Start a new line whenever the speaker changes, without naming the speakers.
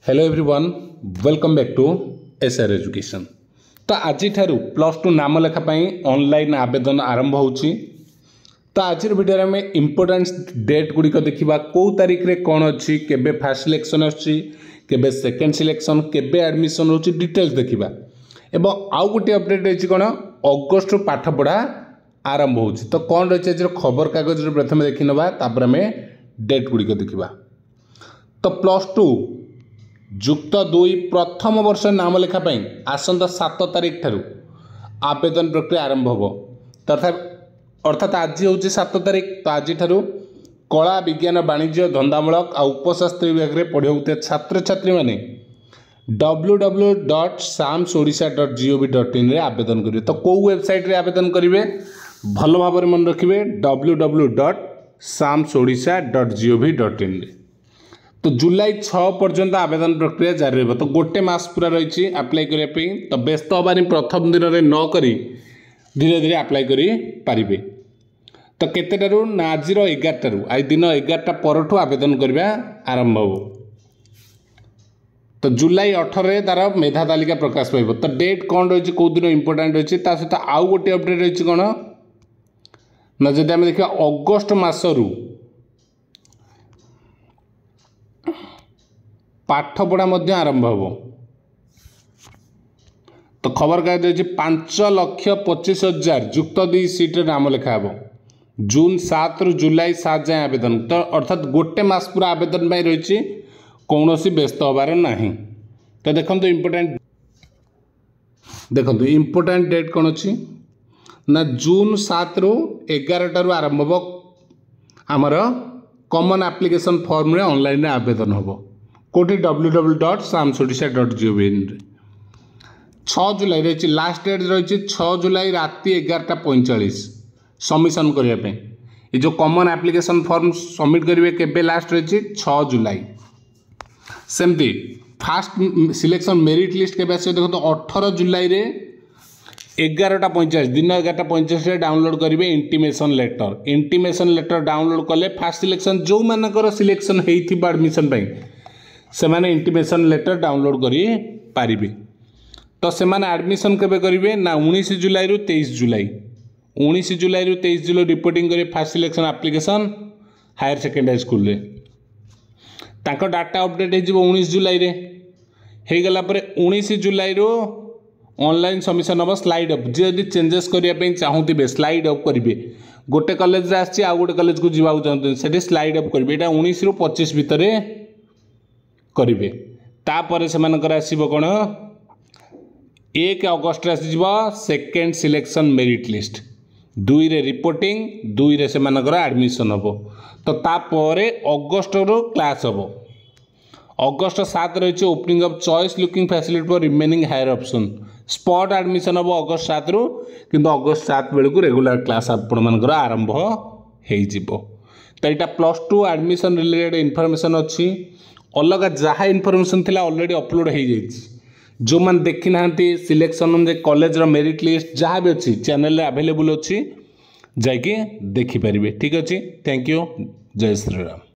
Hello everyone welcome back to SR education. तो आज plus two नाम लेखा ऑनलाइन आवेदन आरंभ होची। तो आज वीडियो में इंपोर्टेंट डेट गुड़िक देखा कौ तारीख रे कौन अच्छी केबे फास्ट सिलेक्शन अच्छी केबे सेकेंड सिलेक्शन केबे एडमिशन होची डिटेल्स देखा। एवं आउ गोटे अपडेट रही कौन अगस्ट पाठ पढ़ा आरंभ होची। तो कौन रही आज खबर कागज प्रथम देखी नवा तापर आम डेट गुड़िक देखा। तो प्लस टू जुक्त 2 प्रथम वर्ष नाम लेखा आसंता 7 तारीख ठारू आवेदन प्रक्रिया आरंभ हो। अर्थात आज हूँ 7 तारीख। तो आज ठारू कला विज्ञान वाणिज्य धंदामूलक आ उपशास्त्री विभाग में पढ़ाऊे छात्र छात्री मैंने www.samsodisha.gov.in आवेदन करेंगे। तो कौ वेबसाइट रे आवेदन करेंगे भल भाव मन रखिए www.samsodisha.gov.in। तो जुलाई 6 पर्यंत आवेदन प्रक्रिया जारी रही। तो गोटे मास पूरा रही अप्लाई करने। तो व्यस्त हबानी प्रथम दिन में नक धीरे धीरे अप्लाई करें। तो केतेटारू ना आज 11टारू आज दिन 11टा परठू आवेदन करवा आरंभ हो। तो जुलाई 18 तार मेधा तालिका प्रकाश पाइब। तो डेट कौन रही कौ दिन इंपोर्टाट रही सहित आउ गोटे अपडेट रही कौन ना जब आम देखा अगस्ट मसरू पाठ पढ़ा आरंभ हो। तो खबर कागज 5,25,000 जुक्त 2 सीट्रे नाम लेखा हो। जून 7 रु जुलाई 7 जाए आवेदन। तो अर्थात गोटे मास पूरा आवेदन रही कौन व्यस्त हबार ना। तो देखो इम्पोर्टाट डेट कौन अच्छी ना जून 7 रु 11टारू आरंभ हो। आमर कॉमन एप्लिकेशन फॉर्म रे ऑनलाइन रे आवेदन हो कोटी www.samsodisha.gov.in। 6 जुलाई रही लास्ट डेट रही 6 जुलाई राति 11:45 सबमिशन करने। ये जो कॉमन एप्लिकेशन फॉर्म सबमिट करेंगे केबे लास्ट रही 6 जुलाई। सेमती फास्ट सिलेक्शन मेरिट लिस्ट केबे आसे देखो। तो 18 जुलाई रे 11:45 दिन 11:45 डाउनलोड करेंगे intimation letter. Intimation letter download कले फास्ट सिलेक्शन जो मानकर सिलेक्शन होइथिबा एडमिशन से माने इंटीमेशन लेटर डाउनलोड करी पारिबे। तो से माने एडमिशन केबे करिवे ना 19 जुलाई रु 23 जुलाई 19 जुलाई रु 23 जुलाई रिपोर्टिंग करिवे fast selection application higher secondary school रे। ताको डाटा अपडेट हे जिवो 19 जुलाई रे हे गला परे 19 जुलाई रु ऑनलाइन सबमिशन हम स्लाइड अप जे यदि चेंजेस करिया पे चाहूतिबे स्लाइड अप करिवे। गोटे कॉलेज रे आछि आ गोटे कॉलेज को जिवाउ चाहते सेठी स्लाइड अप करिवे। एटा 19 रु 25 भितरे करेंगे। तापर से आसब कौन 1 अगस्ट आसीज सेकेंड सिलेक्शन मेरिट लिस्ट 2 रे रिपोर्टिंग 2 रे से एडमिशन हम। तो तापर अगस्ट रो क्लास हम। अगस्ट 7 रही opening of choice locking facility for remaining higher option spot admission हम अगस्ट 7 रु किंतु अगस्ट 7 बेलू रेगुलर क्लास आपण आरंभ हो। तो यहाँ plus two admission related information अच्छी अलग जहाँ इनफॉरमेशन थिला ऑलरेडी अपलोड हो जाए। जो मैंने देखी ना सिलेक्शन कॉलेज रो मेरिट लिस्ट जहाँ भी अच्छी चैनल अवेलेबल अच्छी जाकि देखिपारे। ठीक अच्छे थैंक यू जय श्री राम।